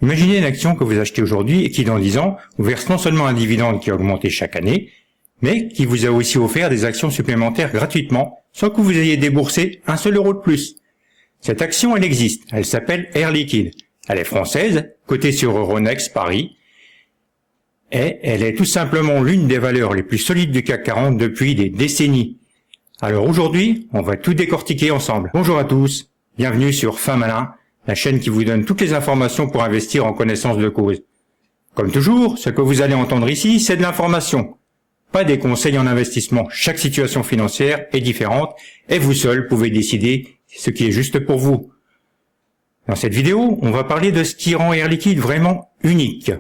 Imaginez une action que vous achetez aujourd'hui et qui dans 10 ans vous verse non seulement un dividende qui a augmenté chaque année, mais qui vous a aussi offert des actions supplémentaires gratuitement, sans que vous ayez déboursé un seul euro de plus. Cette action, elle existe, elle s'appelle Air Liquide. Elle est française, cotée sur Euronext Paris, et elle est tout simplement l'une des valeurs les plus solides du CAC 40 depuis des décennies. Alors aujourd'hui, on va tout décortiquer ensemble. Bonjour à tous, bienvenue sur Fin Malin, la chaîne qui vous donne toutes les informations pour investir en connaissance de cause. Comme toujours, ce que vous allez entendre ici, c'est de l'information, pas des conseils en investissement. Chaque situation financière est différente et vous seul pouvez décider ce qui est juste pour vous. Dans cette vidéo, on va parler de ce qui rend Air Liquide vraiment unique.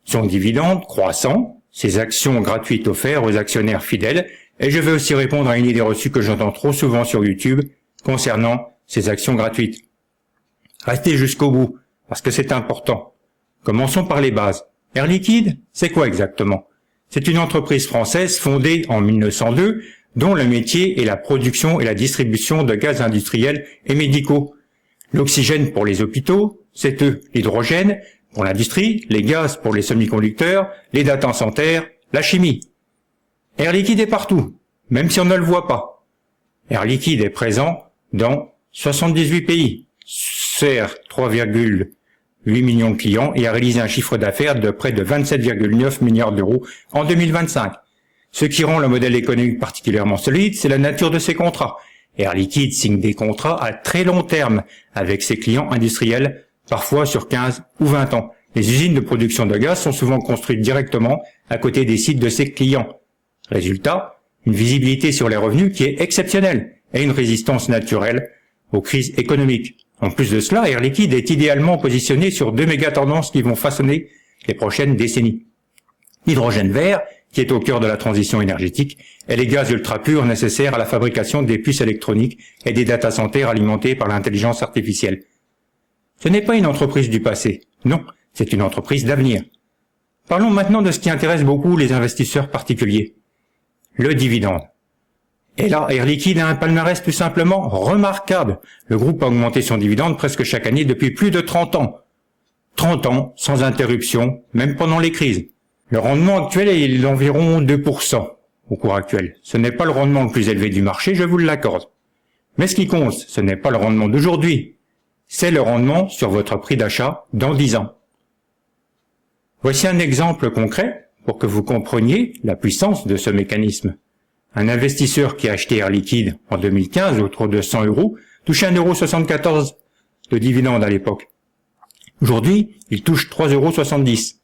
Son dividende croissant, ses actions gratuites offertes aux actionnaires fidèles, et je vais aussi répondre à une idée reçue que j'entends trop souvent sur YouTube concernant ces actions gratuites. Restez jusqu'au bout, parce que c'est important. Commençons par les bases. Air Liquide, c'est quoi exactement? C'est une entreprise française fondée en 1902, dont le métier est la production et la distribution de gaz industriels et médicaux. L'oxygène pour les hôpitaux, c'est eux. L'hydrogène pour l'industrie, les gaz pour les semi-conducteurs, les data centers, la chimie. Air Liquide est partout, même si on ne le voit pas. Air Liquide est présent dans 78 pays, sert 3,8 millions de clients et a réalisé un chiffre d'affaires de près de 27,9 milliards d'euros en 2025. Ce qui rend le modèle économique particulièrement solide, c'est la nature de ses contrats. Air Liquide signe des contrats à très long terme avec ses clients industriels, parfois sur 15 ou 20 ans. Les usines de production de gaz sont souvent construites directement à côté des sites de ses clients. Résultat, une visibilité sur les revenus qui est exceptionnelle et une résistance naturelle aux crises économiques. En plus de cela, Air Liquide est idéalement positionné sur deux méga-tendances qui vont façonner les prochaines décennies. L'hydrogène vert, qui est au cœur de la transition énergétique, et les gaz ultra purs nécessaires à la fabrication des puces électroniques et des data centers alimentés par l'intelligence artificielle. Ce n'est pas une entreprise du passé, non, c'est une entreprise d'avenir. Parlons maintenant de ce qui intéresse beaucoup les investisseurs particuliers. Le dividende. Et là, Air Liquide a un palmarès tout simplement remarquable. Le groupe a augmenté son dividende presque chaque année depuis plus de 30 ans. 30 ans, sans interruption, même pendant les crises. Le rendement actuel est d'environ 2% au cours actuel. Ce n'est pas le rendement le plus élevé du marché, je vous l'accorde. Mais ce qui compte, ce n'est pas le rendement d'aujourd'hui. C'est le rendement sur votre prix d'achat dans 10 ans. Voici un exemple concret pour que vous compreniez la puissance de ce mécanisme. Un investisseur qui a acheté Air Liquide en 2015 autour de 100 euros touchait 1,74 € de dividende à l'époque. Aujourd'hui, il touche 3,70 €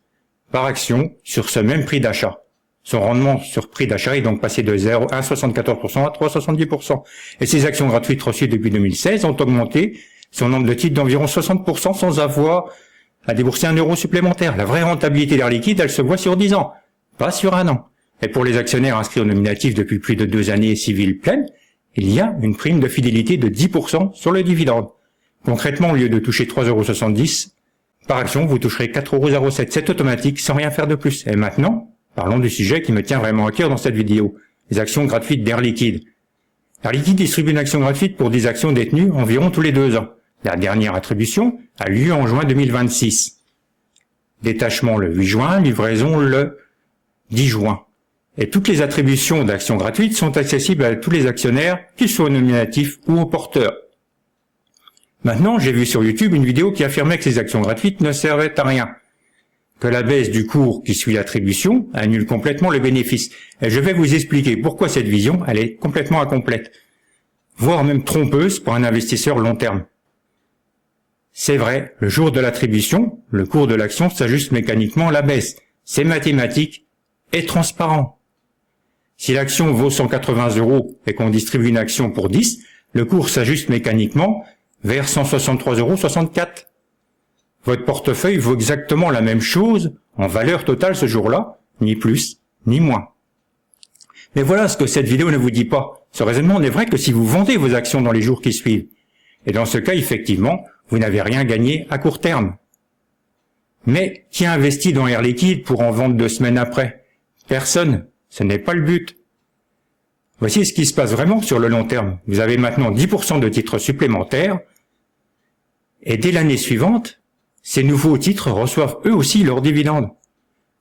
par action sur ce même prix d'achat. Son rendement sur prix d'achat est donc passé de 1,74% à 3,70%. Et ses actions gratuites reçues depuis 2016 ont augmenté son nombre de titres d'environ 60% sans avoir à débourser un euro supplémentaire. La vraie rentabilité d'Air Liquide, elle se voit sur 10 ans, pas sur un an. Et pour les actionnaires inscrits au nominatif depuis plus de 2 années civiles pleines, il y a une prime de fidélité de 10% sur le dividende. Concrètement, au lieu de toucher 3,70 € par action, vous toucherez 4,07 €. C'est automatique, sans rien faire de plus. Et maintenant, parlons du sujet qui me tient vraiment à cœur dans cette vidéo, les actions gratuites d'Air Liquide. Air Liquide distribue une action gratuite pour 10 actions détenues environ tous les 2 ans. La dernière attribution a lieu en juin 2026. Détachement le 8 juin, livraison le 10 juin. Et toutes les attributions d'actions gratuites sont accessibles à tous les actionnaires, qu'ils soient au nominatif ou au porteur. Maintenant, j'ai vu sur YouTube une vidéo qui affirmait que ces actions gratuites ne servaient à rien, que la baisse du cours qui suit l'attribution annule complètement le bénéfice. Et je vais vous expliquer pourquoi cette vision, elle est complètement incomplète, voire même trompeuse pour un investisseur long terme. C'est vrai, le jour de l'attribution, le cours de l'action s'ajuste mécaniquement à la baisse. C'est mathématique et transparent. Si l'action vaut 180 € et qu'on distribue une action pour 10, le cours s'ajuste mécaniquement vers 163,64 €. Votre portefeuille vaut exactement la même chose en valeur totale ce jour-là, ni plus, ni moins. Mais voilà ce que cette vidéo ne vous dit pas. Ce raisonnement n'est vrai que si vous vendez vos actions dans les jours qui suivent. Et dans ce cas, effectivement, vous n'avez rien gagné à court terme. Mais qui investit dans Air Liquide pour en vendre 2 semaines après? Personne. Ce n'est pas le but. Voici ce qui se passe vraiment sur le long terme. Vous avez maintenant 10% de titres supplémentaires et dès l'année suivante, Ces nouveaux titres reçoivent eux aussi leurs dividendes.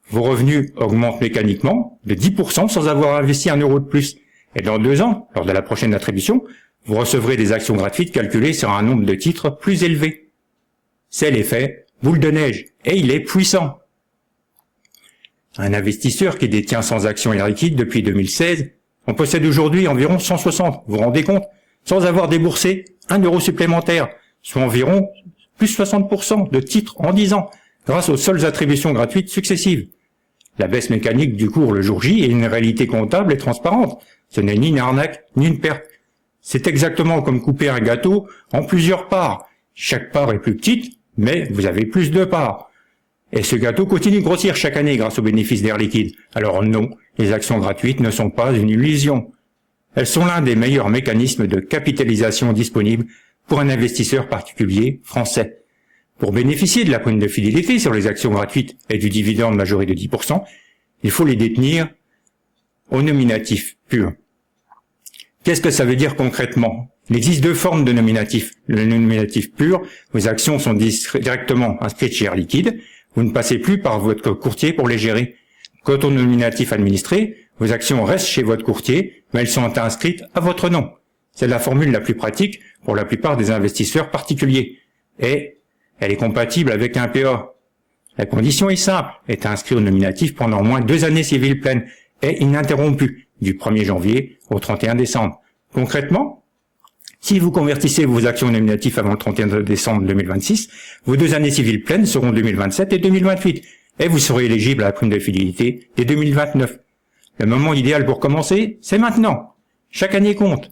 Vos revenus augmentent mécaniquement de 10% sans avoir investi 1 euro de plus. Et dans 2 ans, lors de la prochaine attribution, vous recevrez des actions gratuites calculées sur un nombre de titres plus élevé. C'est l'effet boule de neige, et il est puissant. Un investisseur qui détient 100 actions Air Liquide depuis 2016 en possède aujourd'hui environ 160, vous vous rendez compte, sans avoir déboursé 1 euro supplémentaire, soit environ plus 60% de titres en 10 ans, grâce aux seules attributions gratuites successives. La baisse mécanique du cours le jour J est une réalité comptable et transparente. Ce n'est ni une arnaque, ni une perte. C'est exactement comme couper un gâteau en plusieurs parts. Chaque part est plus petite, mais vous avez plus de parts. Et ce gâteau continue de grossir chaque année grâce aux bénéfices d'Air Liquide. Alors non, les actions gratuites ne sont pas une illusion. Elles sont l'un des meilleurs mécanismes de capitalisation disponibles pour un investisseur particulier français. Pour bénéficier de la prime de fidélité sur les actions gratuites et du dividende majoré de 10%, il faut les détenir au nominatif pur. Qu'est-ce que ça veut dire concrètement? Il existe 2 formes de nominatif. Le nominatif pur, vos actions sont directement inscrites chez Air Liquide, vous ne passez plus par votre courtier pour les gérer. Quant au nominatif administré, vos actions restent chez votre courtier, mais elles sont inscrites à votre nom. C'est la formule la plus pratique pour la plupart des investisseurs particuliers. Et elle est compatible avec un PA. La condition est simple, être inscrit au nominatif pendant au moins 2 années civiles pleines et ininterrompues, du 1er janvier au 31 décembre. Concrètement, si vous convertissez vos actions au nominatif avant le 31 décembre 2026, vos 2 années civiles pleines seront 2027 et 2028, et vous serez éligible à la prime de fidélité dès 2029. Le moment idéal pour commencer, c'est maintenant. Chaque année compte.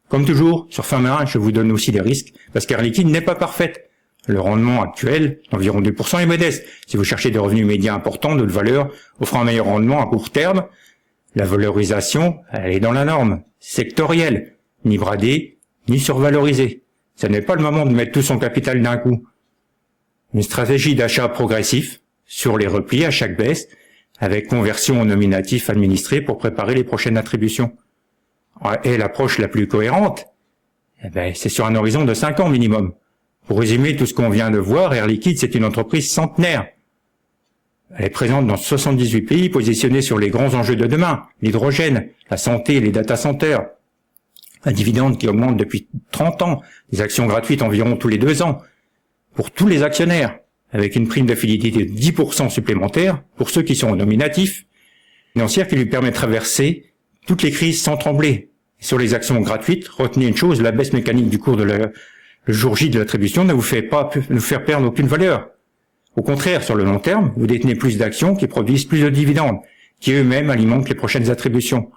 Comme toujours, sur Fin Marin, je vous donne aussi des risques, parce qu'Air Liquide n'est pas parfaite. Le rendement actuel, d'environ 2%, est modeste. Si vous cherchez des revenus médias importants, de valeur, offrant un meilleur rendement à court terme, la valorisation, elle est dans la norme, sectorielle, ni bradée, ni survalorisée. Ce n'est pas le moment de mettre tout son capital d'un coup. Une stratégie d'achat progressif, sur les replis à chaque baisse, avec conversion au nominatif administré pour préparer les prochaines attributions. Et l'approche la plus cohérente, c'est sur un horizon de 5 ans minimum. Pour résumer tout ce qu'on vient de voir, Air Liquide, c'est une entreprise centenaire. Elle est présente dans 78 pays, positionnée sur les grands enjeux de demain, l'hydrogène, la santé, les data centers. Un dividende qui augmente depuis 30 ans, des actions gratuites environ tous les 2 ans, pour tous les actionnaires, avec une prime de fidélité de 10% supplémentaire pour ceux qui sont au nominatif, financière qui lui permet de traverser toutes les crises sans trembler. Sur les actions gratuites, retenez une chose, la baisse mécanique du cours de le jour J de l'attribution ne vous fait pas nous faire perdre aucune valeur. Au contraire, sur le long terme, vous détenez plus d'actions qui produisent plus de dividendes, qui eux-mêmes alimentent les prochaines attributions.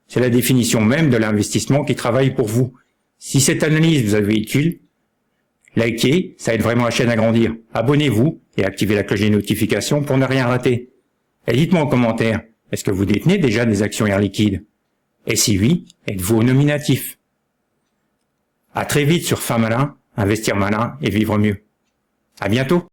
C'est la définition même de l'investissement qui travaille pour vous. Si cette analyse vous a été utile, likez, ça aide vraiment la chaîne à grandir. Abonnez-vous et activez la cloche des notifications pour ne rien rater. Et dites-moi en commentaire, est-ce que vous détenez déjà des actions Air Liquide? Et si oui, êtes-vous au nominatif? À très vite sur Fin Malin, investir malin et vivre mieux. À bientôt.